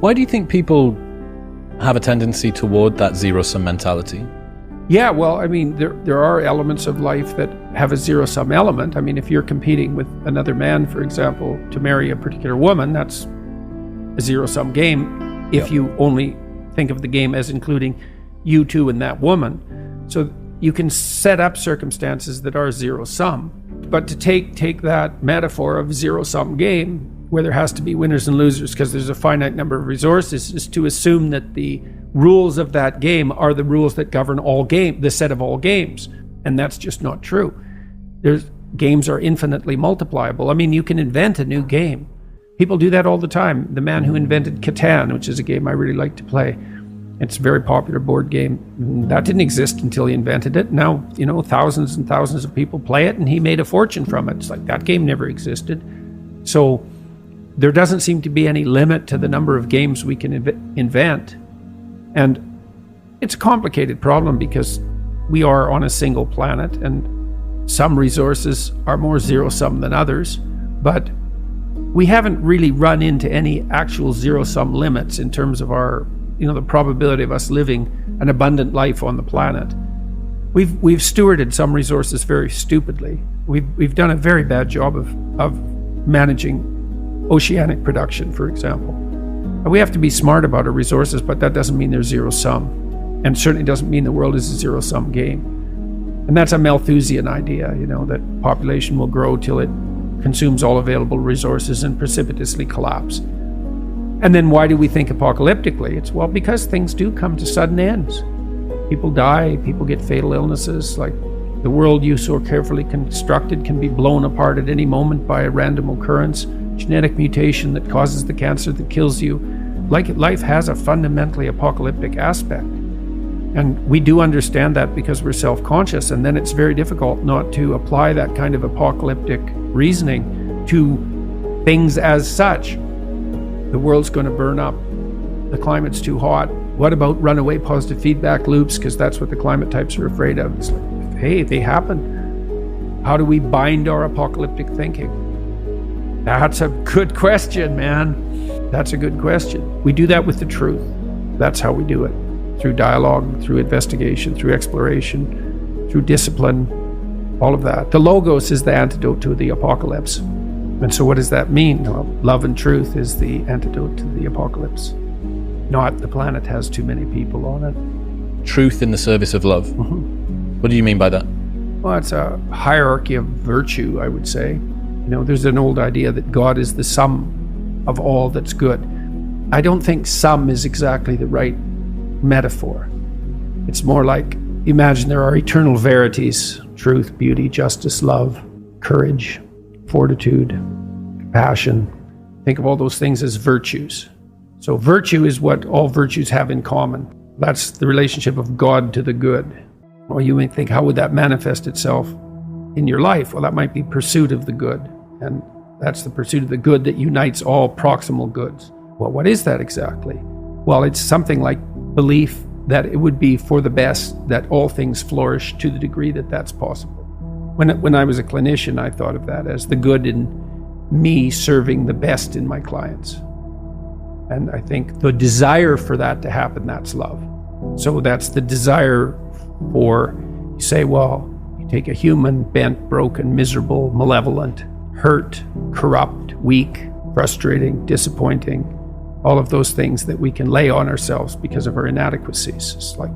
Why do you think people have a tendency toward that zero-sum mentality? Yeah, well, I mean, there are elements of life that have a zero-sum element. I mean, if you're competing with another man, for example, to marry a particular woman, that's a zero-sum game if you only think of the game as including you two and that woman. So you can set up circumstances that are zero-sum. But to take that metaphor of zero-sum game, where there has to be winners and losers because there's a finite number of resources, is to assume that the rules of that game are the rules that govern the set of all games. And that's just not true. Games are infinitely multipliable. I mean, you can invent a new game. People do that all the time. The man who invented Catan, which is a game I really like to play, it's a very popular board game. That didn't exist until he invented it. Now, thousands and thousands of people play it, and he made a fortune from it. It's like that game never existed. So there doesn't seem to be any limit to the number of games we can invent. And it's a complicated problem because we are on a single planet, and some resources are more zero-sum than others, but we haven't really run into any actual zero-sum limits in terms of our, the probability of us living an abundant life on the planet. We've stewarded some resources very stupidly. We've done a very bad job of managing oceanic production, for example. We have to be smart about our resources, but that doesn't mean they're zero-sum, and certainly doesn't mean the world is a zero-sum game. And that's a Malthusian idea, that population will grow till it consumes all available resources and precipitously collapse. And then why do we think apocalyptically? It's, because things do come to sudden ends. People die, people get fatal illnesses, like the world you so carefully constructed can be blown apart at any moment by a random occurrence, genetic mutation that causes the cancer that kills you. Life has a fundamentally apocalyptic aspect. And we do understand that because we're self-conscious, and then it's very difficult not to apply that kind of apocalyptic reasoning to things as such. The world's going to burn up. The climate's too hot. What about runaway positive feedback loops? Because that's what the climate types are afraid of. It's like, hey, they happen. How do we bind our apocalyptic thinking? That's a good question, man. That's a good question. We do that with the truth. That's how we do it. Through dialogue, through investigation, through exploration, through discipline, all of that. The Logos is the antidote to the apocalypse. And so what does that mean? Well, love and truth is the antidote to the apocalypse. Not the planet has too many people on it. Truth in the service of love. Mm-hmm. What do you mean by that? Well, it's a hierarchy of virtue, I would say. There's an old idea that God is the sum of all that's good. I don't think sum is exactly the right metaphor. It's more like, imagine there are eternal verities: truth, beauty, justice, love, courage, fortitude, compassion. Think of all those things as virtues. So virtue is what all virtues have in common. That's the relationship of God to the good. Or you may think, how would that manifest itself in your life? Well, that might be pursuit of the good. And that's the pursuit of the good that unites all proximal goods. Well, what is that exactly? Well, it's something like belief that it would be for the best that all things flourish to the degree that that's possible. When I was a clinician, I thought of that as the good in me serving the best in my clients. And I think the desire for that to happen, that's love. So that's the desire for, you say, well, you take a human, bent, broken, miserable, malevolent, hurt, corrupt, weak, frustrating, disappointing, all of those things that we can lay on ourselves because of our inadequacies. It's like